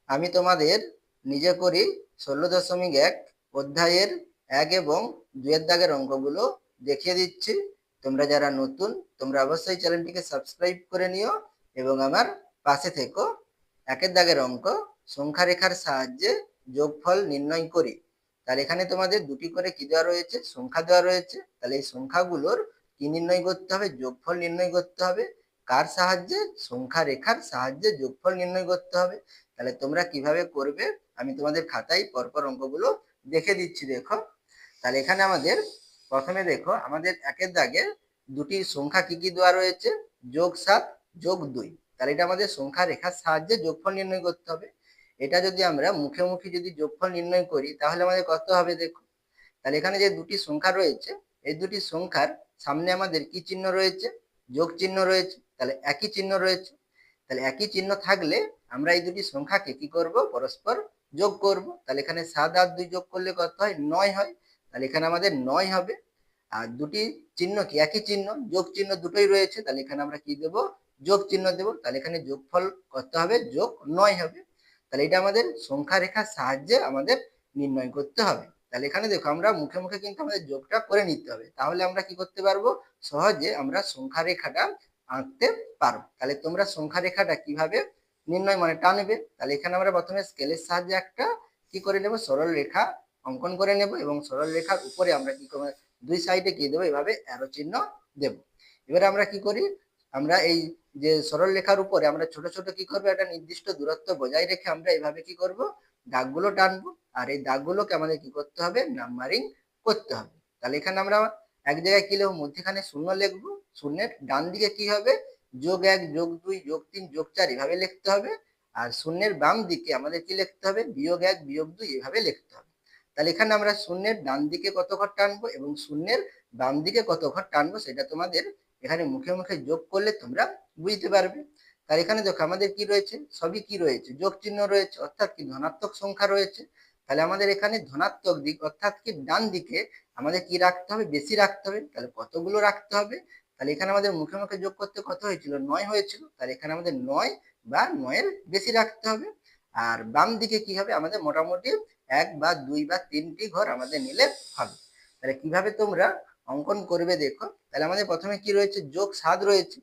আমি তোমাদের নিজে করি 16.1 অধ্যায়ের 1 এবং 2 এর দাগের অঙ্কগুলো দেখিয়ে দিচ্ছি। তোমরা যারা নতুন তোমরা অবশ্যই চ্যানেলটিকে সাবস্ক্রাইব করে নিও এবং আমার পাশে থেকো। 1 এর দাগের অঙ্ক, সংখ্যা রেখার সাহায্যে যোগফল নির্ণয় করি। তাহলে এখানে তোমাদের দুটি করে কি দেওয়া রয়েছে, সংখ্যা দেওয়া রয়েছে। তাহলে এই সংখ্যাগুলোর কি নির্ণয় করতে হবে, যোগফল নির্ণয় করতে হবে। কার সাহায্যে? সংখ্যা রেখার সাহায্যে যোগফল নির্ণয় করতে হবে। তাহলে তোমরা কিভাবে করবে আমি তোমাদের খাতায় পরপর অঙ্কগুলো দেখে দিচ্ছি। দেখো, তাহলে এখানে আমাদের প্রথমে দেখো, আমাদের 1 এর দাগে দুটি সংখ্যা কি কি দেওয়া রয়েছে, +7 +2। তাহলে এটা আমাদের সংখ্যা রেখার সাহায্যে যোগফল নির্ণয় করতে হবে। এটা যদি আমরা মুখে মুখে যদি যোগফল নির্ণয় করি তাহলে আমাদের কত হবে দেখো। তাহলে এখানে যে দুটি সংখ্যা রয়েছে, এই দুটি সংখ্যার সামনে আমাদের কি চিহ্ন রয়েছে, যোগ চিহ্ন রয়েছে। তাহলে একই চিহ্ন রয়েছে। তাহলে একই চিহ্ন থাকলে আমরা এই দুটি সংখ্যাকে কি করব, পরস্পর যোগ করব। তাহলে এখানে 7 আর 2 যোগ করলে কত হয়, 9 হয়। তাহলে এখানে আমাদের 9 হবে। আর দুটি চিহ্ন কি একই চিহ্ন, যোগ চিহ্ন দুটোই রয়েছে। তাহলে এখানে আমরা কি দেব, যোগ চিহ্ন দেব। তাহলে এখানে যোগফল কত হবে, যোগ 9 হবে। তাহলে এটা আমাদের সংখ্যা রেখার সাহায্যে আমাদের নির্ণয় করতে হবে। তাহলে এখানে দেখো, আমরা মুখে মুখে কিন্তু আমাদের যোগটা করে নিতে হবে, তাহলে আমরা কি করতে পারবো, সহজে আমরা সংখ্যা রেখাটা আঁকতে পারবো। তাহলে তোমরা সংখ্যা রেখাটা কিভাবে নির্ণয় মানে টানবে, তাহলে এখানে আমরা প্রথমে স্কেলের সাহায্যে একটা কি করে নেব, সরল রেখা অঙ্কন করে নেব এবং সরল রেখার উপরে আমরা কি করব, দুই সাইডে কি দেবো, এভাবে অ্যারো চিহ্ন দেব। এবারে আমরা কি করি, আমরা এই যে সরল রেখার উপরে আমরা ছোট ছোট কি করবো, একটা নির্দিষ্ট দূরত্ব বজায় রেখে আমরা এইভাবে কি করব, দাগগুলো টানবো। আর এই দাগগুলোকে আমাদের কি করতে হবে, নাম্বারিং করতে হবে। তাহলে এখানে আমরা এক জায়গায় কি লিখবো, মধ্যখানে শূন্য লিখবো। শূন্যের ডান দিকে কি হবে, +1 +2 +3 +4 এভাবে লিখতে হবে। আর শূন্যের বাম দিকে আমাদের কি লিখতে হবে, -1 -2 এভাবে লিখতে হবে। তাহলে এখানে আমরা শূন্যের ডান দিকে কত ঘর টানবো এবং শূন্যের বাম দিকে কত ঘর টানবো সেটা তোমাদের এখানে মুখে মুখে যোগ করলে তোমরা বুঝতে পারবে। তাহলে এখানে দেখো আমাদের কি রয়েছে, সবই কি রয়েছে, যোগ চিহ্ন রয়েছে, অর্থাৎ কি ধনাত্মক সংখ্যা রয়েছে। তাহলে আমাদের এখানে ধনাত্মক দিক অর্থাৎ কি ডান দিকে আমাদের কি রাখতে হবে, বেশি রাখতে হবে। তাহলে কতগুলো রাখতে হবে, তাহলে এখানে আমাদের মুখে মুখে যোগ করতে কত হয়েছিল, 9 হয়েছিল। তাহলে এখানে আমাদের 9 বা 9 এর বেশি রাখতে হবে। আর বাম দিকে কি হবে, আমাদের মোটামুটি 1 বা 2 বা 3টি ঘর আমাদের নিলে হবে। তাহলে কিভাবে তোমরা অঙ্কন করবে দেখো। তাহলে আমাদের প্রথমে কি রয়েছে, +7 রয়েছে।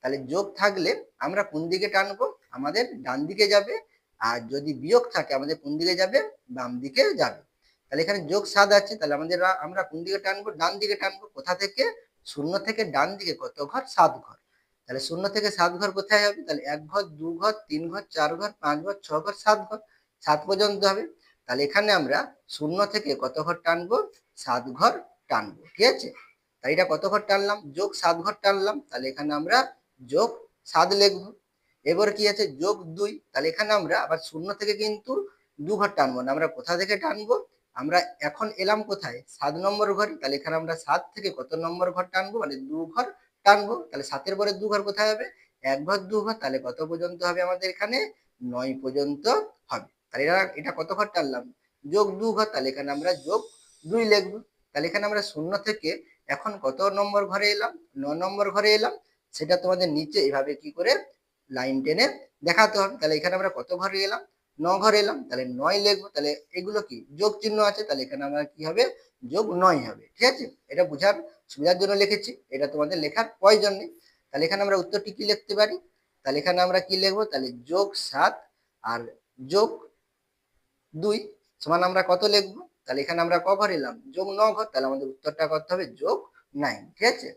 তাহলে যোগ থাকলে আমরা কোন দিকে টানবো, আমাদের ডান দিকে যাবে। আর যদি বিয়োগ থাকে আমাদের কোন দিকে যাবে, বাম দিকে যাবে। তাহলে এখানে +7 আছে, তাহলে আমাদের আমরা কোন দিকে টানবো, ডান দিকে টানবো। কোথা থেকে, শূন্য থেকে ডান দিকে কত ঘর, 7 ঘর। তাহলে শূন্য থেকে 7 ঘর কোথায় হবে, তাহলে 1 ঘর 2 ঘর 3 ঘর 4 ঘর 5 ঘর 6 ঘর 7 ঘর, 7 পর্যন্ত হবে। তাহলে এখানে আমরা শূন্য থেকে কত ঘর টানবো, 7 ঘর টানবো। ঠিক আছে, তাই এটা কত ঘর টানলাম, +7 ঘর টানলাম। তাহলে এখানে আমরা +7 লিখবো। এবার কি আছে, +2। তাহলে এখানে আমরা আবার শূন্য থেকে কিন্তু 2 ঘর টানবো না, আমরা কোথা থেকে টানবো, আমরা এখন এলাম কোথায়, 7 নম্বর ঘরে। তাহলে এখানে আমরা 7 থেকে কত নম্বর ঘর টানবো, মানে 2 ঘর টানবো। তাহলে 7-এর পরে 2 ঘর কোথায় হবে, 1 ঘর 2 ঘর। তাহলে কত পর্যন্ত হবে আমাদের এখানে, 9 পর্যন্ত হবে। তাহলে এটা কত ঘর টানলাম, +2 ঘর। তাহলে এখানে আমরা +2 লিখবো। তাহলে এখানে আমরা শূন্য থেকে এখন কত নম্বর ঘরে এলাম, 9 নম্বর ঘরে এলাম। সেটা তোমাদের নিচে এভাবে কি করে লাইন টেনে দেখাতে হবে। তাহলে এখানে আমরা কত ঘরে এলাম, 9 ঘরে এলাম। তাহলে 9 লিখবো। তাহলে এগুলো কি যোগ চিহ্ন আছে, তাহলে এখানে আমরা কি হবে, +9 হবে। ঠিক আছে, এটা বোঝার সুবিধার জন্য লিখেছি, এটা তোমাদের লেখার প্রয়োজন নেই। তাহলে এখানে আমরা উত্তরটি কি লিখতে পারি, তাহলে এখানে আমরা কি লিখবো, তাহলে +7 আর +2 সমান আমরা কত লিখবো, তাহলে এখানে আমরা ক ঘর এলাম, +9 ঘর। তাহলে আমাদের উত্তরটা কত হবে, +9। ঠিক আছে,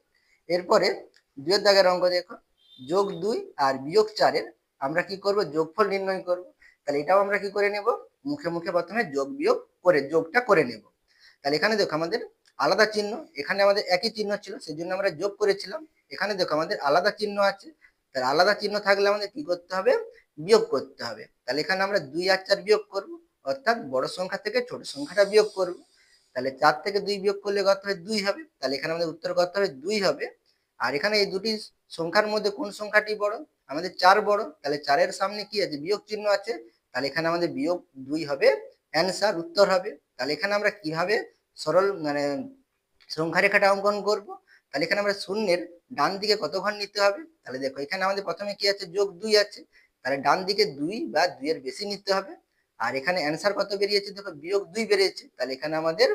এরপরে 2 এর দাগের অঙ্ক দেখো, +2 আর -4 এর আমরা কি করব, যোগফল নির্ণয় করব। তাহলে এটাও আমরা কি করে নেব, মুখে মুখে প্রথমে যোগ বিয়োগ করে যোগটা করে নেব। তাহলে এখানে দেখো আমাদের আলাদা চিহ্ন, এখানে আমাদের একই চিহ্ন ছিল সেজন্য আমরা যোগ করেছিলাম। এখানে দেখো আমাদের আলাদা চিহ্ন আছে, তাহলে আলাদা চিহ্ন থাকলে আমাদের কি করতে হবে, বিয়োগ করতে হবে। তাহলে এখানে আমরা 2 আর 4 বিয়োগ করব, অর্থাৎ বড় সংখ্যা থেকে ছোট সংখ্যাটা বিয়োগ করব। তাহলে 4 থেকে 2 বিয়োগ করলে কত হবে, 2 হবে। তাহলে এখানে আমাদের উত্তর কত হবে, 2 হবে। আর এখানে এই দুটি সংখ্যার মধ্যে কোন সংখ্যাটি বড়, আমাদের 4 বড়। তাহলে 4-এর সামনে কি আছে, বিয়োগ চিহ্ন আছে। তাহলে এখানে আমাদের -2 হবে অ্যান্সার, উত্তর হবে। তাহলে এখানে আমরা কিভাবে সরল মানে সংখ্যা রেখাটা অঙ্কন করব, তাহলে এখানে আমরা শূন্যের ডান দিকে কত ঘর নিতে হবে। তাহলে দেখো এখানে আমাদের প্রথমে কি আছে, +2 আছে। তাহলে ডান দিকে 2 বা 2 এর বেশি নিতে হবে। আর এখানে অ্যান্সার কত বেরিয়েছে দেখো, -2 বেরিয়েছে। তাহলে এখানে আমাদের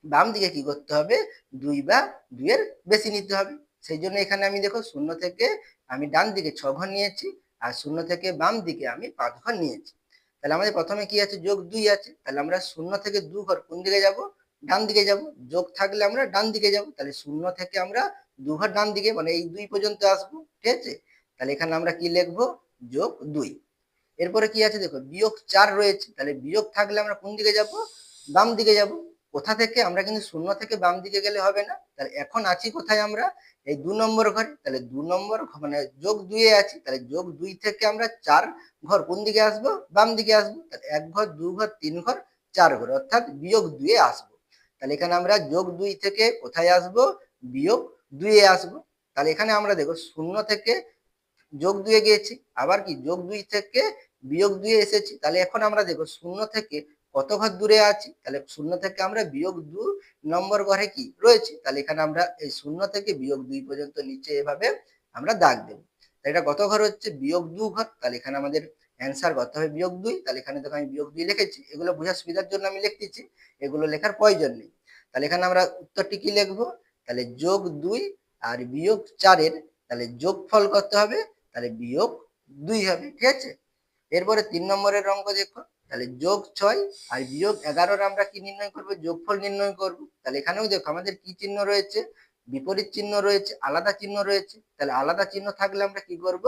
বাম দিকে কি করতে হবে, 2 বা 2 এর বেশি নিতে হবে। সেই জন্য এখানে আমি দেখো 0 থেকে আমি ডান দিকে 6 ঘর নিয়েছি, আর 0 থেকে বাম দিকে আমি 5 ঘর নিয়েছি। তাহলে আমাদের প্রথমে কি আছে, +2 আছে। তাহলে আমরা 0 থেকে 2 ঘর কোন দিকে যাব, ডান দিকে যাব। যোগ থাকলে আমরা ডান দিকে যাব। তাহলে 0 থেকে আমরা 2 ঘর ডান দিকে, মানে এই 2 পর্যন্ত আসবো, ঠিক আছে। তাহলে এখানে আমরা কি লিখবো, +2। এরপরে কি আছে দেখো, -4 রয়েছে। তাহলে বিয়োগ থাকলে আমরা কোন দিকে যাব, বাম দিকে যাব। কোথা থেকে, আমরা কিন্তু 0 থেকে বাম দিকে গেলে হবে না। তাহলে এখন আছি কোথায়, আমরা এই 2 নম্বর ঘরে। তাহলে 2 নম্বর মানে +2 এ আছি। তাহলে +2 থেকে আমরা 4 ঘর কোন দিকে আসবো, বাম দিকে আসবো। তাহলে 1 ঘর, 2 ঘর, 3 ঘর, 4 ঘর, অর্থাৎ -2 এ আসবো। তাহলে এখানে আমরা +2 থেকে কোথায় আসবো, -2 এ আসবো। তাহলে এখানে আমরা দেখো 0 থেকে +2 এ গিয়েছি, আবার কি +2 থেকে -2 এ এসেছি। তাহলে এখন আমরা দেখো 0 থেকে কত ঘর দূরে আছি। তাহলে 0 থেকে আমরা -2 নম্বর ঘরে কি রয়েছি। তাহলে এখানে আমরা এই 0 থেকে -2 পর্যন্ত নিচে এভাবে আমরা দাগ দেব। এটা কত ঘর হচ্ছে, -2 ঘর। তাহলে এখানে আমাদের অ্যান্সার কত হবে, -2। তাহলে এখানে দেখো আমি -2 লিখেছি, এগুলো বোঝার সুবিধার জন্য আমি লিখতেছি, এগুলো লেখার প্রয়োজন নেই। তাহলে এখানে আমরা উত্তরটি কি লিখবো, তাহলে +2 আর -4 এর তাহলে যোগফল কত হবে, তাহলে -2 হবে, ঠিক আছে। এরপরে 3 নম্বরের অঙ্ক দেখো, তাহলে +6 আর -11 আমরা কি নির্ণয় করব, যোগফল নির্ণয় করব। তাহলে এখানেও দেখো আমাদের কি চিহ্ন রয়েছে, বিপরীত চিহ্ন রয়েছে, আলাদা চিহ্ন রয়েছে। তাহলে আলাদা চিহ্ন থাকলে আমরা কি করব,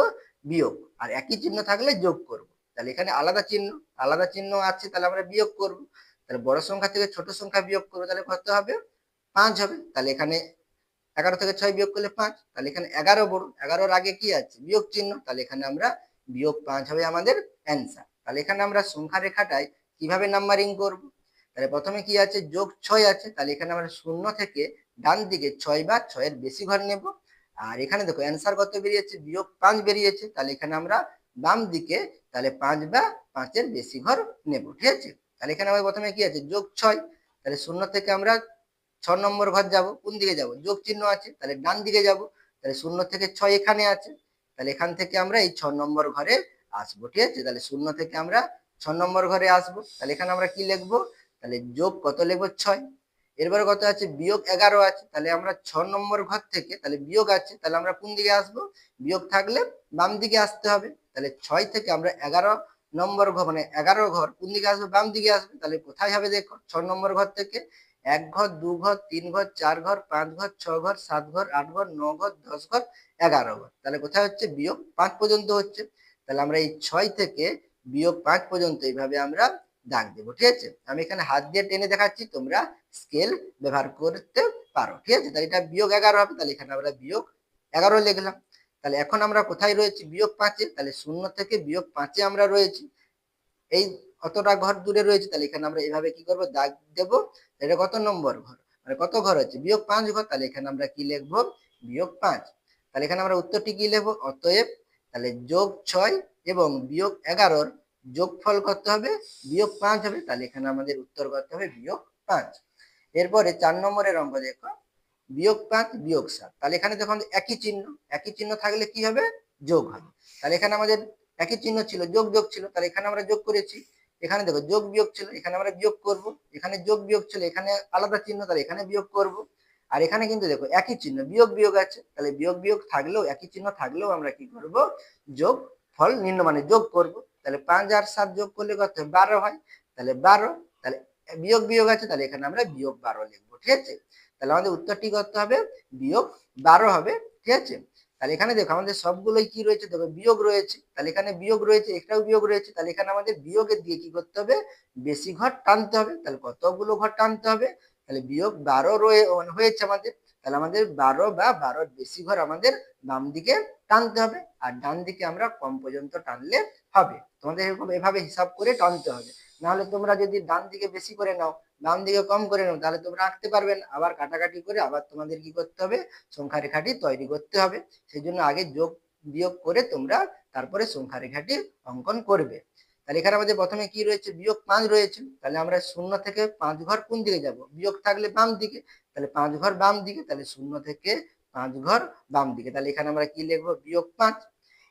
বিয়োগ, আর একই চিহ্ন থাকলে যোগ করব। তাহলে এখানে আলাদা চিহ্ন আছে, তাহলে আমরা বিয়োগ করব। তাহলে বড় সংখ্যা থেকে ছোট সংখ্যা বিয়োগ করব, তাহলে কত হবে, 5 হবে। তাহলে এখানে 11 থেকে 6 বিয়োগ করলে 5। তাহলে এখানে 11 বড়, 11-র আগে কি আছে, বিয়োগ চিহ্ন। তাহলে এখানে আমরা -5 হবে আমাদের অ্যান্সার। তাহলে এখানে আমরা সংখ্যা রেখাটায় কিভাবে নাম্বারিং করব, তাহলে প্রথমে কি আছে, +6 আছে। তাহলে এখানে আমরা 0 থেকে ডান দিকে 6 বা 6 এর বেশি ঘর নেব। আর এখানে দেখো অ্যান্সার কত বেরিয়েছে, -5 বেরিয়েছে। তাহলে এখানে আমরা বাম দিকে তাহলে 5 বা 5 এর বেশি ঘর নেব, ঠিক আছে। তাহলে এখানে আমাদের প্রথমে কি আছে, +6। তাহলে 0 থেকে আমরা 6 নম্বর ঘর যাব, কোন দিকে যাব, যোগ চিহ্ন আছে, তাহলে ডান দিকে যাব। তাহলে 0 থেকে 6 এখানে আছে। তাহলে এখান থেকে আমরা এই 6 নম্বর ঘরে আসবো, ঠিক আছে। তাহলে 0 থেকে আমরা 6 নম্বর ঘরে আসবো। তাহলে এখানে আমরা কি লিখবো, তাহলে যোগ কত লিখবো, 6। এরপরে কত আছে, -11 আছে। তাহলে আমরা 6 নম্বর ঘর থেকে, তাহলে বিয়োগ আছে, তাহলে আমরা কোন দিকে আসবো, বিয়োগ থাকলে বাম দিকে আসতে হবে। তাহলে 6 থেকে আমরা 11 নম্বর ঘর, মানে 11 ঘর কোন দিকে আসবে, বাম দিকে আসবে। তাহলে কোথায় হবে দেখো, 6 নম্বর ঘর থেকে 1 ঘর, 2 ঘর, 3 ঘর, 4 ঘর, 5 ঘর, 6 ঘর, 7 ঘর, 8 ঘর, 9 ঘর, 10 ঘর, 11 ঘর। তাহলে কোথায় হচ্ছে, -5 পর্যন্ত হচ্ছে। তাহলে আমরা এই 6 থেকে -5 পর্যন্ত এইভাবে আমরা দাগ দেবো, ঠিক আছে। আমি এখানে হাত দিয়ে টেনে দেখাচ্ছি, তোমরা স্কেল ব্যবহার করতে পারো, ঠিক আছে। তাহলে এটা -11 হবে। তাহলে এখানে আমরা -11 লিখলাম। তাহলে এখন আমরা কোথায় রয়েছি, -5-এ। তাহলে 0 থেকে -5-এ আমরা রয়েছি, এই অতটা ঘর দূরে রয়েছে। তাহলে এখানে আমরা এভাবে কি করব, দাগ দেব। এটা কত নম্বর ঘর, মানে কত ঘর হচ্ছে, -5 ঘর। তাহলে এখানে আমরা কি লিখবো, -5। তাহলে এখানে আমরা উত্তরটি কি লিখবো, অতএব তাহলে +6 এবং -11-র যোগফল কত হবে, -5 হবে। তাহলে এখানে আমাদের উত্তর কত হবে, -5। এরপরে 4 নম্বরের অঙ্ক দেখো, -5 -7। তাহলে এখানে দেখো একই চিহ্ন থাকলে কি হবে, যোগ হবে। তাহলে এখানে আমাদের একই চিহ্ন ছিল, যোগ ছিল। তাহলে এখানে আমরা যোগ করেছি। এখানে দেখো যোগ বিয়োগ ছিল, এখানে আমরা বিয়োগ করব। এখানে যোগ বিয়োগ ছিল, এখানে আলাদা চিহ্ন, তাহলে এখানে বিয়োগ করব। আর এখানে কিন্তু দেখো একই চিহ্ন, বিয়োগ আছে। তাহলে বিয়োগ থাকলেও, একই চিহ্ন থাকলেও আমরা কি করব, যোগ ফল নির্ণয় মানে যোগ করব। তাহলে 5 আর 7 যোগ করলে কত হয়, 12 হয়। তাহলে 12, তাহলে বিয়োগ আছে, তাহলে এখানে আমরা -12 লিখবো, ঠিক আছে। তাহলে আমাদের উত্তরটি করতে হবে, -12 হবে, ঠিক আছে। তাহলে এখানে দেখো আমাদের সবগুলোই কি রয়েছে, দেখো বিয়োগ রয়েছে। তাহলে এখানে বিয়োগ রয়েছে, এটাও বিয়োগ রয়েছে। তাহলে এখানে আমাদের বিয়োগের দিয়ে কি করতে হবে, বেশি ঘর টানতে হবে। তাহলে কতগুলো ঘর টানতে হবে, তাহলে -12 হয়েছে আমাদের। তাহলে আমাদের 12 বা 12-র বেশি ঘর আমাদের বাম দিকে টানতে হবে, আর ডান দিকে আমরা কম পর্যন্ত টানলে হবে। তোমাদের এরকম এভাবে হিসাব করে টানতে হবে। নাহলে তোমরা যদি ডান দিকে বেশি করে নাও, বাম দিকে কম করে নাও, তাহলে তোমরা আঁকতে পারবে না। আবার কাটাকাটি করে আবার তোমাদের কি করতে হবে, সংখ্যা রেখাটি তৈরি করতে হবে। সেই জন্য আগে যোগ বিয়োগ করে তোমরা তারপরে সংখ্যা রেখাটি অঙ্কন করবে। তাহলে এখানে আমাদের প্রথমে কি রয়েছে, -5 রয়েছে। তাহলে আমরা 0 থেকে 5 ঘর কোন দিকে যাব, বিয়োগ থাকলে বাম দিকে। তাহলে 5 ঘর বাম দিকে। তাহলে 0 থেকে 5 ঘর বাম দিকে। তাহলে এখানে আমরা কি লিখবো, -5।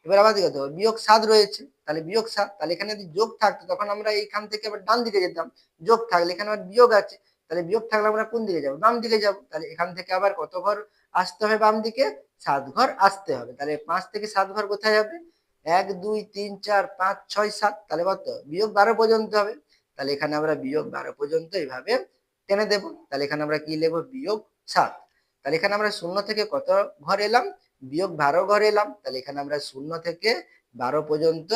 এবার আবার দেখো বিয়োগ 7 রয়েছে, তাহলে বিয়োগ 7, তাহলে এখানে যদি যোগ থাকতো তখন আমরা এইখান থেকে আবার ডান দিকে যেতাম, যোগ থাকলে এখানে আবার বিয়োগ আছে, তাহলে বিয়োগ থাকলে আমরা কোন দিকে যাবো, বাম দিকে যাবো, তাহলে এখান থেকে আবার কত ঘর আসতে হবে বাম দিকে, 7 ঘর আসতে হবে, তাহলে 5 থেকে 7 ঘর কোথায় যাবে, 1 2 3 4 5 6 7, তাহলে কত বিয়োগ 12 পর্যন্ত হবে, তাহলে এখানে আমরা বিয়োগ 12 পর্যন্ত এইভাবে টেনে দেবো, তাহলে এখানে আমরা কি লিখবো বিয়োগ 7, তাহলে এখানে আমরা শূন্য থেকে কত ঘর এলাম, বিয়োগ 12 ঘর এলাম, তাহলে এখানে আমরা শূন্য থেকে 12 পর্যন্ত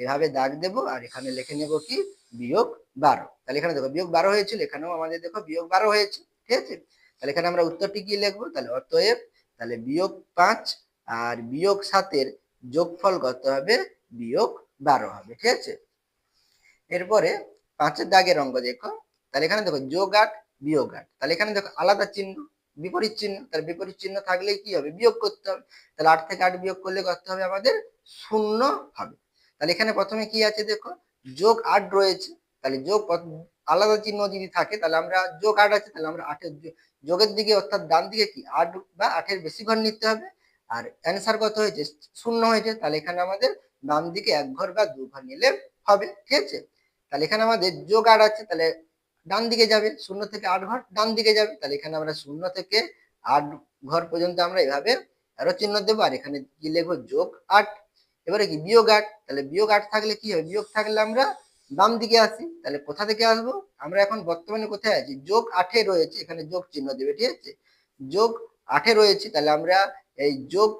এভাবে দাগ দেব, আর এখানে লিখে নেব কি বিয়োগ 12, তাহলে এখানে দেখো বিয়োগ 12 হয়েছিল, এখানেও আমাদের দেখো বিয়োগ 12 হয়েছে, ঠিক আছে, তাহলে এখানে আমরা উত্তরটি কি লিখবো, তাহলে অতএব তাহলে বিয়োগ 5 আর বিয়োগ 7 এর যোগফল কত হবে, বিয়োগ 12 হবে, ঠিক আছে। এরপরে 5 এর দাগের অঙ্ক দেখো, তাহলে এখানে দেখো যোগ 8 বিয়োগ 8, তাহলে এখানে দেখো আলাদা চিহ্ন, বিপরীত চিহ্ন, তাহলে বিপরীত চিহ্ন থাকলেই কি হবে, বিয়োগ করতে হবে, তাহলে 8 থেকে 8 বিয়োগ করলে কত হবে আমাদের 0 হবে, তাহলে এখানে প্রথমে কি আছে দেখো যোগ 8 রয়েছে, তাহলে যোগ আলাদা চিহ্ন যদি থাকে তাহলে আমরা যোগ 8 আছে, তাহলে আমরা 8 এর যোগের দিকে অর্থাৎ ডান দিকে কি 8 বা 8 এর বেশি ঘর নিতে হবে, আর অ্যান্সার কত হয়েছে 0 হয়েছে, তাহলে এখানে আমাদের বাম দিকে 1 ঘর বা 2 ঘর নিলে হবে, ঠিক আছে। তাহলে এখানে আমাদের যোগ 8 আছে, তাহলে ডান দিকে যাবে, 0 থেকে 8 ঘর ডান দিকে যাবে, তাহলে এখানে আমরা 0 থেকে 8 ঘর পর্যন্ত আমরা এভাবে অ্যারো চিহ্ন দেবো, আর এখানে কি লিখবো যোগ 8, এবারে কি বিয়োগ 8, তাহলে বিয়োগ 8 থাকলে কি হবে, বিয়োগ থাকলে আমরা বাম দিকে আসি, তাহলে কোথা থেকে আসবো, আমরা এখন বর্তমানে কোথায় আছি, যোগ 8 এ রয়েছে, এখানে যোগ চিহ্ন দেবে, ঠিক আছে, যোগ 8 এ রয়েছে, তাহলে আমরা এই যোগ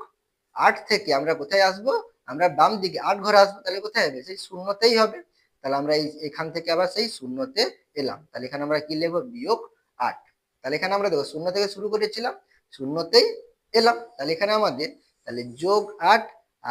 8 থেকে আমরা কোথায় আসবো, আমরা বাম দিকে 8 ঘরে আসবো, তাহলে কোথায় হবে, সেই শূন্যতেই হবে, তাহলে আমরা এখান থেকে আবার সেই শূন্যতে এলাম, তাহলে এখানে আমরা কি লিখবো বিয়োগ 8, তাহলে এখানে আমরা দেখো শূন্য থেকে শুরু করেছিলাম, শূন্যতেই এলাম, তাহলে এখানে আমাদের তাহলে যোগ 8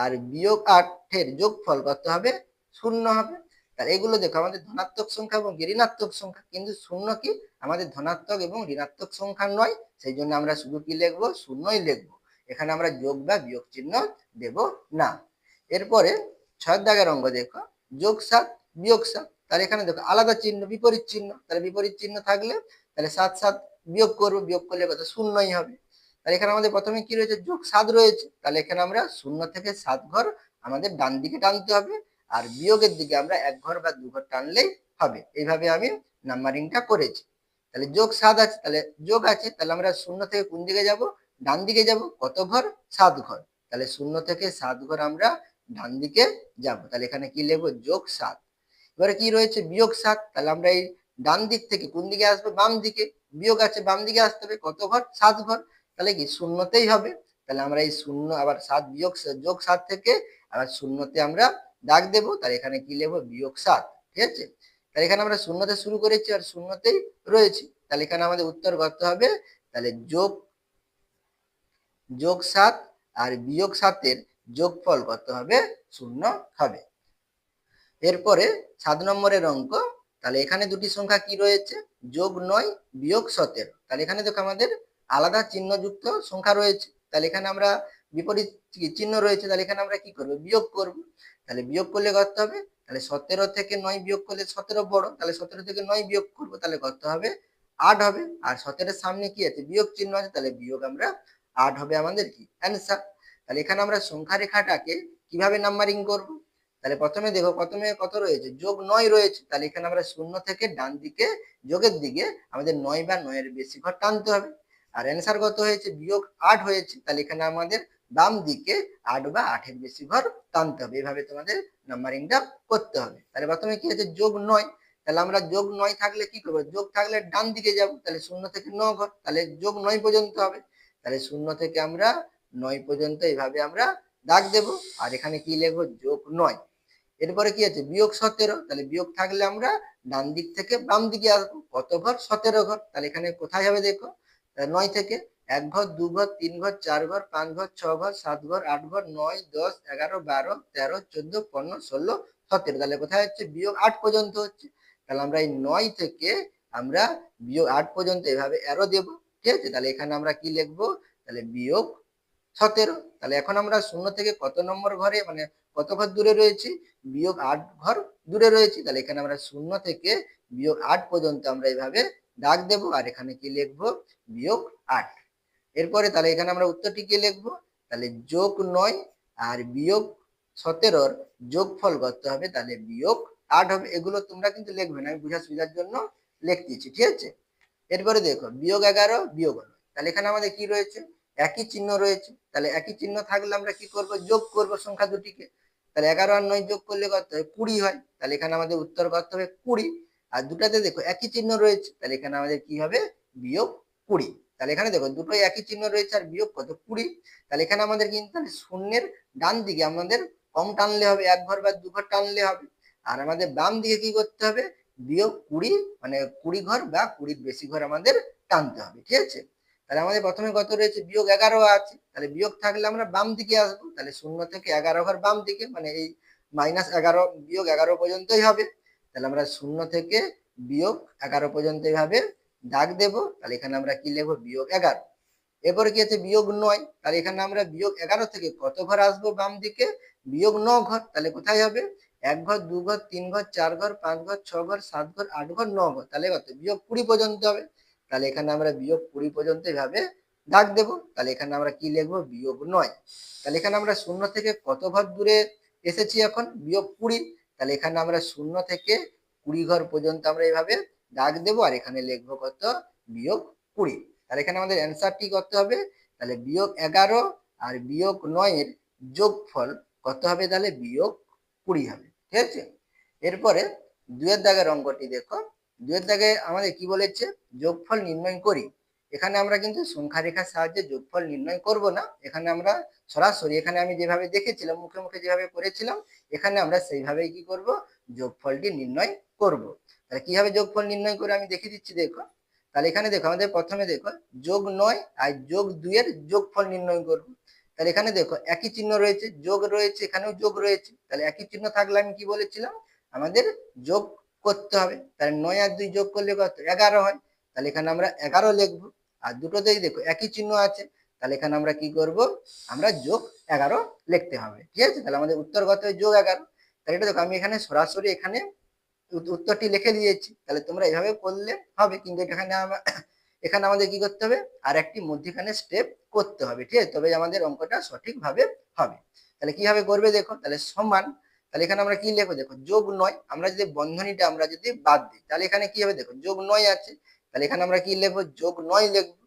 আর বিয়োগ 8 এর যোগফল কত হবে, 0 হবে, তাহলে এগুলো দেখো আমাদের ধনাত্মক সংখ্যা এবং ঋণাত্মক সংখ্যা, কিন্তু শূন্য কি আমাদের ধনাত্মক এবং ঋণাত্মক সংখ্যা নয়, সেই জন্য আমরা শুধু কি লিখবো শূন্যই লিখবো, এখানে আমরা যোগ বা বিয়োগ চিহ্ন দেব না। এরপরে 6 দাগের অঙ্ক দেখো যোগ 7 বিয়োগ 7, তাহলে এখানে দেখো আলাদা চিহ্ন বিপরীত চিহ্ন, তাহলে বিপরীত চিহ্ন থাকলে তাহলে 7 7 বিয়োগ করবো, বিয়োগ করলে কত 0ই হবে, তাহলে এখানে আমাদের প্রথমে কি রয়েছে যোগ 7 রয়েছে, তাহলে এখানে আমরা 0 থেকে 7 ঘর আমাদের ডান দিকে টানতে হবে, আর বিয়োগের দিকে আমরা 1 ঘর বা 2 ঘর টানলেই হবে, এইভাবে আমি নাম্বারিংটা করেছি, তাহলে যোগ 7 আছে, তাহলে যোগ আছে, তাহলে আমরা 0 থেকে কোন দিকে যাব, ডান দিকে যাব, কত ঘর 7 ঘর, তাহলে 0 থেকে 7 ঘর আমরা ডান দিকে যাব, তাহলে এখানে কি লিখবো যোগ 7, এবারে কি রয়েছে বিয়োগ 7, তাহলে আমরা এই ডান দিক থেকে কোন দিকে আসবো, বাম দিকে, বিয়োগ আছে বাম দিকে আসতে হবে, কত ঘর 7 ঘর, তাহলে কি শূন্যতেই হবে, তাহলে আমরা এই 0 আবার 7 বিয়োগ যোগ 7 থেকে আবার শূন্যতে আমরা দাগ দেব, তাহলে এখানে কি লিখবো বিয়োগ 7, ঠিক আছে, তাহলে এখানে আমরা শূন্যতে শুরু করেছি আর শূন্যতেই রয়েছি, তাহলে এখানে আমাদের উত্তর কত হবে, তাহলে যোগ 7 আর বিয়োগ 7 এর যোগফল কত হবে, 0 হবে। এরপরে 7 নম্বরের অঙ্ক, তাহলে এখানে দুটি সংখ্যা কি রয়েছে যোগ 9 বিয়োগ 17, তাহলে এখানে দেখো আমাদের আলাদা চিহ্নযুক্ত সংখ্যা রয়েছে, তাহলে এখানে আমরা বিপরীত চিহ্ন রয়েছে, তাহলে এখানে আমরা কি করব বিয়োগ করব, তাহলে বিয়োগ করলে কত হবে, তাহলে 17 থেকে 9 বিয়োগ করলে 17 বড়, তাহলে 17 থেকে 9 বিয়োগ করব, তাহলে কত হবে 8 হবে, আর 17 এর সামনে কি আছে বিয়োগ চিহ্ন আছে, তাহলে বিয়োগ আমরা 8 হবে আমাদের কি অ্যান্সার। তাহলে এখানে আমরা সংখ্যা রেখাটাকে কিভাবে নাম্বারিং করব, তাহলে প্রথমে দেখো প্রথমে কত রয়েছে যোগ 9 রয়েছে, তাহলে এখানে আমরা 0 থেকে ডান দিকে যোগের দিকে আমাদের 9 বা 9 এর বেশি ঘর টানতে হবে, আর অ্যান্সার কত হয়েছে বিয়োগ 8 হয়েছে, তাহলে এখানে আমাদের বাম দিকে 8 বা 8 এর বেশি ঘর টানতে হবে, এইভাবে তোমাদের নাম্বারিংটা করতে হবে। তাহলে প্রথমে কি আছে যোগ 9, তাহলে আমরা যোগ 9 থাকলে কি করবো, যোগ থাকলে ডান দিকে যাব, তাহলে 0 থেকে 9 ঘর, তাহলে যোগ 9 পর্যন্ত হবে, তাহলে 0 থেকে আমরা 9 পর্যন্ত এইভাবে আমরা দাগ দেব, আর এখানে কি লিখবো যোগ 9, এরপরে কি আছে বিয়োগ 17, তাহলে বিয়োগ থাকলে আমরা ডান দিক থেকে বাম দিকে আসবো, কত ঘর 17 ঘর, তাহলে এখানে কোথায় যাবে দেখো 9 থেকে 1 ঘর 2 ঘর 3 ঘর 4 ঘর 5 ঘর 6 ঘর 7 ঘর 8 ঘর 9 10 11 12 13 14 15 16 17, তাহলে কোথায় হচ্ছে বিয়োগ 8 পর্যন্ত হচ্ছে, তাহলে আমরা এই 9 থেকে আমরা বিয়োগ 8 পর্যন্ত এভাবে অ্যারো দেব, ঠিক আছে, তাহলে এখানে আমরা কি লিখবো, তাহলে বিয়োগ 17, তাহলে এখন আমরা 0 থেকে কত নম্বর ঘরে মানে কত ঘর দূরে রয়েছি, বিয়োগ 8 ঘর দূরে রয়েছি, তাহলে এখানে আমরা 0 থেকে বিয়োগ 8 পর্যন্ত আমরা এইভাবে দাগ দেব, আর এখানে কি লিখবো বিয়োগ 8, এরপরে তাহলে এখানে আমরা উত্তরটি কি লিখবো, তাহলে যোগ 9 আর বিয়োগ 17র যোগফল কত হবে, তাহলে বিয়োগ 8 হবে। এগুলো তোমরা কিন্তু লিখবে না, আমি বোঝার সুবিধার জন্য লিখতেছি, ঠিক আছে। এরপরে দেখো বিয়োগ 11 বিয়োগ 9, তাহলে এখানে আমাদের কি রয়েছে, একই চিহ্ন রয়েছে। তাহলে একই চিহ্ন থাকলে আমরা কি করব, যোগ করব সংখ্যা দুটিকে। তাহলে 11 আর 9 যোগ করলে কত হয়, 20 হয়। তাহলে এখানে আমাদের উত্তর কত হবে, 20। আর দুটাতে দেখো একই চিহ্ন রয়েছে, তাহলে এখানে আমাদের কি হবে, বিয়োগ 20। তাহলে এখানে দেখো দুটোই একই চিহ্ন রয়েছে আর বিয়োগ কত, 20। তাহলে এখানে আমাদের কিন্তু শূন্যের ডান দিকে আমাদের কম টানলে হবে, এক ঘর বা দু ঘর টানলে হবে। আর আমাদের বাম দিকে কি করতে হবে, বিয়োগ 20, মানে 20 ঘর বা 20 বেশি ঘর আমাদের টানতে হবে, ঠিক আছে। তাহলে আমাদের প্রথমে কত রয়েছে, বিয়োগ 11 আছে। তাহলে বিয়োগ থাকলে আমরা বাম দিকে আসবো, তাহলে 0 থেকে 11 ঘর বাম দিকে, মানে এই -11 বিয়োগ 11 পর্যন্তই হবে। তাহলে আমরা 0 থেকে বিয়োগ 11 পর্যন্ত এইভাবে দাগ দেব। তাহলে এখানে আমরা কি লিখবো, বিয়োগ 11। এরপরে কি আছে, বিয়োগ 9। তাহলে এখানে আমরা বিয়োগ 11 থেকে কত ঘর আসবো বাম দিকে, বিয়োগ 9 ঘর। তাহলে কোথায় হবে, 1 ঘর 2 ঘর 3 ঘর 4 ঘর 5 ঘর 6 ঘর 7 ঘর 8 ঘর 9 ঘর। তাহলে কত, বিয়োগ 20 পর্যন্ত হবে। তাহলে এখানে আমরা বিয়োগ 20 পর্যন্ত এইভাবে দাগ দেব। তাহলে এখানে আমরা কি লিখবো, বিয়োগ 9। তাহলে এখানে আমরা 0 থেকে কত ঘর দূরে এসেছি এখন, বিয়োগ 20। তাহলে এখানে আমরা 0 থেকে 20 ঘর পর্যন্ত আমরা এইভাবে দাগ দেবো। আর এখানে লিখবো কত, বিয়োগ 20। তাহলে এখানে আমাদের অ্যান্সারটি করতে হবে, তাহলে বিয়োগ 11 আর বিয়োগ 9 এর যোগফল কত হবে, তাহলে বিয়োগ 20 হবে, ঠিক আছে। এরপরে 2 এর দাগের অঙ্কটি দেখো। 2 এর দাগে আমাদের কি বলেছে, যোগফল নির্ণয় করি। এখানে আমরা কিন্তু সংখ্যা রেখার সাহায্যে যোগফল নির্ণয় করব না, এখানে আমরা সরাসরি, এখানে আমি যেভাবে দেখেছিলাম মুখে মুখে যেভাবে করেছিলাম, এখানে আমরা সেইভাবেই কি করব, যোগফলটি নির্ণয় করব। তাহলে কিভাবে যোগফল নির্ণয় করে আমি দেখিয়ে দিচ্ছি, দেখো। তাহলে এখানে দেখো আমাদের প্রথমে দেখো যোগ 9 আর যোগ 2 এর যোগফল নির্ণয় করব। তাহলে এখানে দেখো একই চিহ্ন রয়েছে, যোগ রয়েছে, এখানেও যোগ রয়েছে। তাহলে একই চিহ্ন থাকলে আমি কি বলেছিলাম, আমাদের যোগ করতে হবে। তাহলে 9 আর 2 যোগ করলে কত, 11 হয়। তাহলে এখানে আমরা 11 লিখবো। আর দুটোতেই দেখো একই চিহ্ন আছে, তাহলে এখানে আমরা কি করব, আমরা যোগ 11 লিখতে হবে, ঠিক আছে। তাহলে আমাদের উত্তর কত হয়, যোগ 11। তাহলে এটা দেখো আমি এখানে সরাসরি এখানে উত্তরটি লিখে দিয়েছি। তাহলে তোমরা এইভাবে করলে হবে, কিন্তু এখানে এখানে আমাদের কি করতে হবে, আর একটি মধ্যখানে স্টেপ করতে হবে, ঠিক আছে, তবে আমাদের অঙ্কটা সঠিকভাবে হবে। তাহলে কিভাবে করবে দেখো, তাহলে সমান, তাহলে এখানে আমরা কি লিখবো, দেখো যোগ 9, আমরা যদি বন্ধনীটা আমরা যদি বাদ দিই, তাহলে এখানে কি হবে, দেখো যোগ 9 আছে। তাহলে এখানে আমরা কি লিখবো, যোগ 9 লিখবো।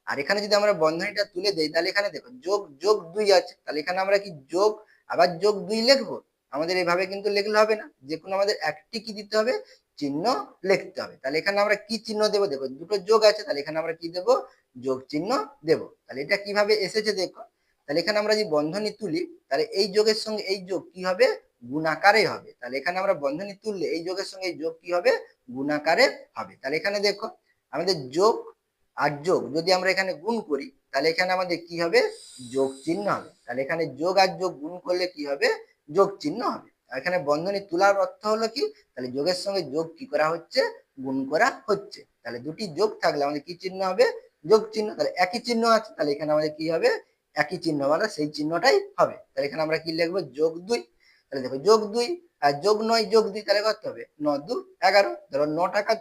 আর এখানে যদি আমরা বন্ধনীটা তুলে দেই, তাহলে এখানে দেখো যোগ যোগ 2 আছে। তাহলে এখানে আমরা কি যোগ আবার যোগ 2 লিখবো, আমাদের এইভাবে কিন্তু লিখলে হবে না, যে কোনো আমাদের একটি কি দিতে হবে, চিহ্ন লিখতে হবে। তাহলে এখানে আমরা কি চিহ্ন দেবো, দেখো দুটো যোগ আছে, তাহলে এখানে আমরা কি দেবো, যোগ চিহ্ন দেব। তাহলে এটা কিভাবে এসেছে দেখো, তাহলে এখানে আমরা যদি বন্ধনী তুলি, তাহলে এই যোগের সঙ্গে এই যোগ কি হবে, গুণাকারে হবে। তাহলে এখানে আমরা বন্ধনী তুললে এই যোগের সঙ্গে এই যোগ কি হবে, গুণাকারে হবে। তাহলে এখানে দেখো আমাদের যোগ আর যোগ যদি আমরা এখানে গুণ করি, তাহলে এখানে আমাদের কি হবে, যোগ চিহ্ন হবে। তাহলে এখানে যোগ আর যোগ গুণ করলে কি হবে, যোগ চিহ্ন হবে। আর এখানে বন্ধনী তোলার অর্থ হলো কি, তাহলে যোগের সঙ্গে যোগ কি করা হচ্ছে, গুণ করা হচ্ছে। তাহলে দুটি যোগ থাকলে আমাদের কি চিহ্ন হবে, যোগ চিহ্ন। তাহলে একই চিহ্ন আছে, তাহলে এখানে আমাদের কি হবে, একই চিহ্ন, মানে সেই চিহ্নটাই হবে। তাহলে এখানে আমরা কি লিখবো, যোগ 2। তাহলে দেখো যোগ 2 আর যোগ 9 যোগ 2, তাহলে কত হবে, 9 2 11। ধরো 9 টাকা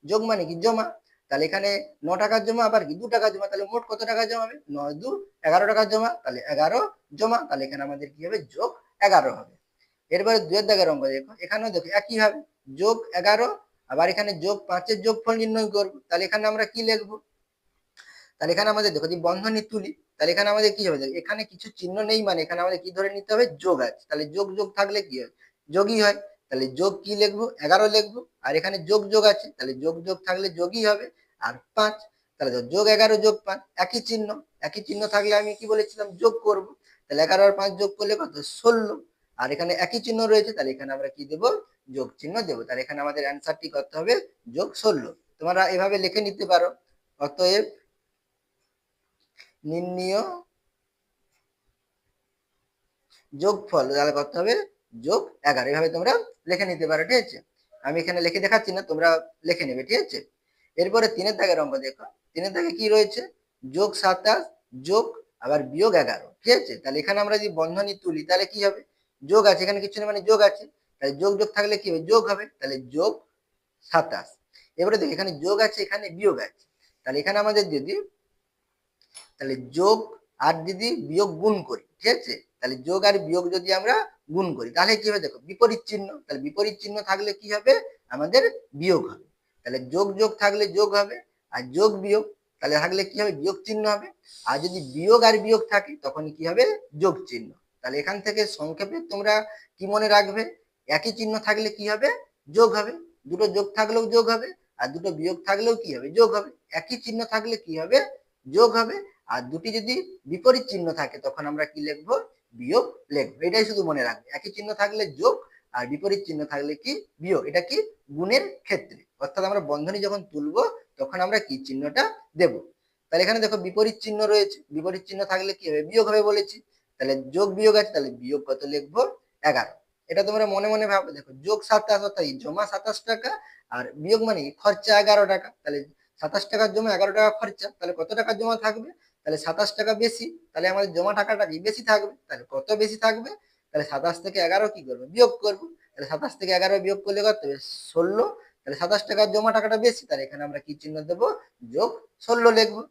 যোগ মানে কি, জমা। তাহলে এখানে 9 টাকার জমা আবার কি 2 টাকা জমা, তাহলে মোট কত টাকা জমা হবে, 9 2 11 টাকা জমা। তাহলে 11 জমা। তাহলে এখানে আমাদের কি হবে, যোগ 11 হবে। এরপরে 2 এর দাগের অঙ্ক দেখো, এখানেও দেখো একই ভাবে যোগ 11, আবার এখানে যোগ 5 এর যোগফল নির্ণয় করব। তাহলে এখানে আমরা কি লিখবো, তাহলে এখানে আমাদের দেখো যদি বন্ধনী তুলি, তাহলে এখানে আমাদের কি হবে, এখানে কিছু চিহ্ন নেই, মানে এখানে আমাদের কি ধরে নিতে হবে, যোগ আছে। তাহলে যোগ যোগ থাকলে কি হয়, যোগই হয়। তাহলে যোগ কি লিখবো, 11 লিখবো। আর এখানে যোগ যোগ আছে, তাহলে যোগ যোগ থাকলে যোগই হবে। আর 5, তাহলে যোগ 11 যোগ 5 একই চিহ্ন, একই চিহ্ন থাকলে আমি কি বলেছিলাম, যোগ করব। তাহলে 11 আর 5 যোগ করলে কত, 16। আর এখানে একই চিহ্ন রয়েছে, তাহলে এখানে আমরা কি দেবো, যোগ চিহ্ন দেবো। তাহলে এখানে আমাদের অ্যান্সারটি করতে হবে যোগ 16। তোমরা এভাবে লিখে নিতে পারো, অতএব নির্ণীয় যোগফল তাহলে কত হবে, যোগ 11। এভাবে তোমরা লিখে নিতে পারো, ঠিক আছে। আমি এখানে লিখে দেখাচ্ছি না, তোমরা লিখে নেবে, ঠিক আছে। এরপরে 3 এর দাগের অঙ্ক দেখো। 3 এর দাগে কি রয়েছে, যোগ 27 যোগ আবার বিয়োগ 11, ঠিক আছে। তাহলে এখানে আমরা যদি বন্ধনী তুলি, তাহলে কি হবে, যোগ আছে এখানে কিছু নেই, মানে যোগ আছে। তাহলে যোগ যোগ থাকলে কি হবে, যোগ হবে। তাহলে যোগ 27। এবারে দেখো এখানে যোগ আছে, এখানে বিয়োগ আছে। তাহলে এখানে আমাদের যদি, তাহলে যোগ আর যদি বিয়োগ গুণ করি, ঠিক আছে, তাহলে যোগ আর বিয়োগ যদি আমরা গুণ করি, তাহলে কি হবে দেখো বিপরীত চিহ্ন, তাহলে বিপরীত চিহ্ন থাকলে কি হবে আমাদের বিয়োগ হবে। তাহলে যোগ যোগ থাকলে যোগ হবে, আর যোগ বিয়োগ তাহলে থাকলে কি হবে বিয়োগ চিহ্ন হবে। আর যদি বিয়োগ আর বিয়োগ থাকে তখন কি হবে যোগ চিহ্ন। তাহলে এখান থেকে সংক্ষেপে তোমরা কি মনে রাখবে, একই চিহ্ন থাকলে কি হবে যোগ হবে, দুটো যোগ থাকলেও যোগ হবে, আর দুটো বিয়োগ থাকলেও কি হবে যোগ হবে। একই চিহ্ন থাকলে কি হবে যোগ হবে, আর দুটি যদি বিপরীত চিহ্ন থাকে তখন আমরা কি লিখবো বিয়োগ লিখবো। এটাই শুধু মনে রাখবে, একই চিহ্ন থাকলে যোগ আর বিপরীত চিহ্ন থাকলে কি বিয়োগ। এটা কি গুণের ক্ষেত্রে, অর্থাৎ আমরা বন্ধনী যখন তুলবো তখন আমরা কি চিহ্নটা দেব। তাহলে এখানে দেখো বিপরীত চিহ্ন রয়েছে, বিপরীত চিহ্ন থাকলে কি হবে বিয়োগ হবে বলেছি। তাহলে যোগ বিয়োগ আছে, তাহলে বিয়োগ কত লিখবো 11। এটা তোমরা মনে মনে ভাবো, দেখো যোগ 27 অর্থাৎ জমা 27 টাকা, আর বিয়োগ মানে খরচা 11 টাকা। তাহলে 27 টাকার জমা 11 টাকা খরচা, তাহলে কত টাকা জমা থাকবে, তাহলে 27 টাকা বেশি, তাহলে আমাদের জমা টাকাটা কি বেশি থাকবে। তাহলে কত বেশি থাকবে, তাহলে 27 থেকে 11 কি করবো বিয়োগ করবো। তাহলে 27 থেকে 11 বিয়োগ করলে কত হবে 16। তাহলে 27 টাকার জমা টাকাটা বেশি, তাহলে এখানে আমরা কি চিহ্ন দেবো যোগ 16 লিখবো।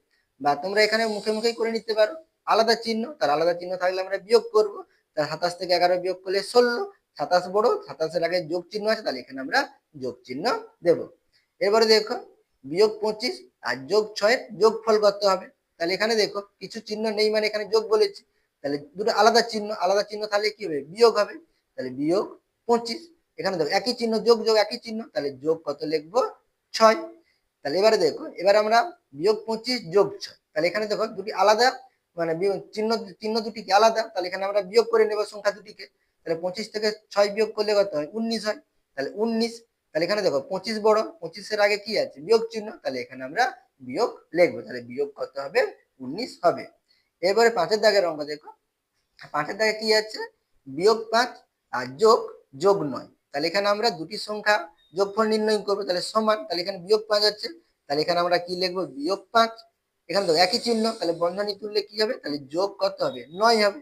বা তোমরা এখানে মুখে মুখেই করে নিতে পারো আলাদা চিহ্ন, তার আলাদা চিহ্ন থাকলে আমরা বিয়োগ করবো। তাহলে 27 থেকে 11 বিয়োগ করলে 16, 27 বড়, 27-এর আগে যোগ চিহ্ন আছে, তাহলে এখানে আমরা যোগ চিহ্ন দেব। এবারে দেখো বিয়োগ 25 আর যোগ 6 যোগফল কত হবে। তাহলে এখানে দেখো কিছু চিহ্ন নেই, মানে এখানে যোগ বলেছি, তাহলে দুটো আলাদা চিহ্ন, আলাদা চিহ্ন থাকলে কি হবে বিয়োগ হবে। তাহলে বিয়োগ 25, এখানে দেখো একই চিহ্ন যোগ যোগ একই চিহ্ন, তাহলে যোগ কত লিখবো 6। তাহলে এবারে দেখো এবার আমরা বিয়োগ 25 যোগ 6, তাহলে এখানে দেখো দুটি আলাদা, মানে চিহ্ন চিহ্ন দুটি কি আলাদা, তাহলে এখানে আমরা বিয়োগ করে নেব সংখ্যা দুটিকে। তাহলে 25 থেকে 6 বিয়োগ করলে কত হয় 19 হয়, তাহলে 19। তাহলে এখানে দেখো 25 বড়, 25-এর আগে কি আছে বিয়োগ চিহ্ন, তাহলে এখানে আমরা বিয়োগ লিখবো। তাহলে বিয়োগ কত হবে 19 হবে। এবারে 5-এর দাগের অঙ্ক দেখো, 5-এর দাগে কি আছে বিয়োগ 5 আর যোগ যোগ 9। তাহলে এখানে আমরা দুটি সংখ্যা যোগফল নির্ণয় করবো, তাহলে সমান, তাহলে এখানে বিয়োগ 5 আছে, তাহলে এখানে আমরা কি লিখবো বিয়োগ 5। এখানে তো একই চিহ্ন, তাহলে বন্ধনী তুললে কি হবে, তাহলে যোগ কত হবে 9 হবে।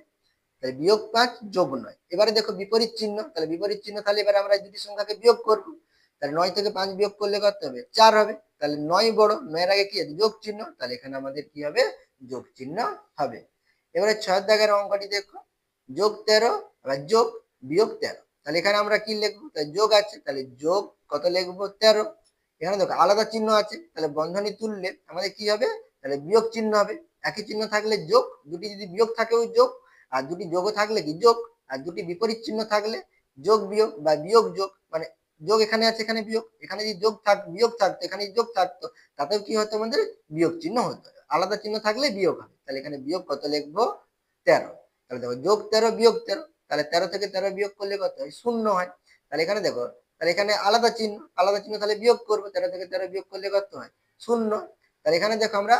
তাহলে বিয়োগ 5 যোগ 9। এবারে দেখো বিপরীত চিহ্ন, তাহলে বিপরীত চিহ্ন তাহলে এবারে আমরা দুটি সংখ্যাকে বিয়োগ করবো। তাহলে 9 থেকে 5 বিয়োগ করলে কত হবে 4 হবে। তাহলে 9 বড়, 9-এর আগে কি আছে যোগ চিহ্ন, তাহলে এখানে আমাদের কি হবে যোগ চিহ্ন হবে। এবারে 6-এর দাগের অঙ্কটি দেখো, যোগ 13 আবার যোগ বিয়োগ 13। তাহলে এখানে আমরা কি লিখবো, তাহলে যোগ আছে, তাহলে যোগ কত লিখবো 13। এখানে দেখো আলাদা চিহ্ন আছে, তাহলে বন্ধনী তুললে আমাদের কি হবে, তাহলে বিয়োগ চিহ্ন হবে। একই চিহ্ন থাকলে যোগ, দুটি যদি বিয়োগ থাকেও যোগ, আর দুটি যোগ থাকলে কি যোগ, আর দুটি বিপরীত চিহ্ন থাকলে যোগ বিয়োগ বা বিয়োগ যোগ। মানে যোগ এখানে আছে, এখানে বিয়োগ, এখানে যদি যোগ থাক বিয়োগ থাকতো, এখানে যদি যোগ থাকতো, তাতেও কি হতো আমাদের বিয়োগ চিহ্ন হতো। আলাদা চিহ্ন থাকলে বিয়োগ হবে। তাহলে এখানে বিয়োগ কত লিখবো 13। তাহলে দেখো যোগ 13 বিয়োগ 13, তাহলে 13 থেকে 13 বিয়োগ করলে কত হয় 0 হয়। তাহলে এখানে দেখো, তাহলে এখানে আলাদা চিহ্ন, আলাদা চিহ্ন তাহলে বিয়োগ করবো, 13 থেকে 13 বিয়োগ করলে কত হয় 0। তাহলে এখানে দেখো আমরা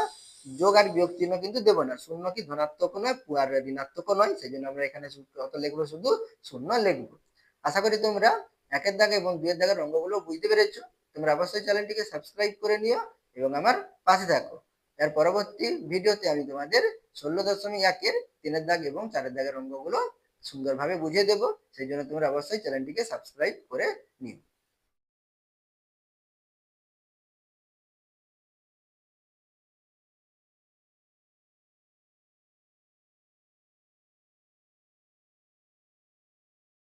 যোগ আর বিয়োগ চিহ্ন কিন্তু দেবো না, 0 কি ধনাত্মক নয় আর ঋণাত্মক নয়, সেই জন্য আমরা এখানে কত লিখবো শুধু 0 লিখবো। আশা করি তোমরা 1-এর দাগে এবং 2-এর দাগের অঙ্কগুলো বুঝতে পেরেছো। তোমরা অবশ্যই চ্যানেলটিকে সাবস্ক্রাইব করে নিও এবং আমার পাশে থাকো। এর পরবর্তী ভিডিওতে আমি তোমাদের 16.1-এর 3-এর দাগ এবং 4-এর দাগের অঙ্কগুলো সুন্দরভাবে বুঝিয়ে দেবো, সেই জন্য তোমরা অবশ্যই চ্যানেলটিকে সাবস্ক্রাইব করে নিও।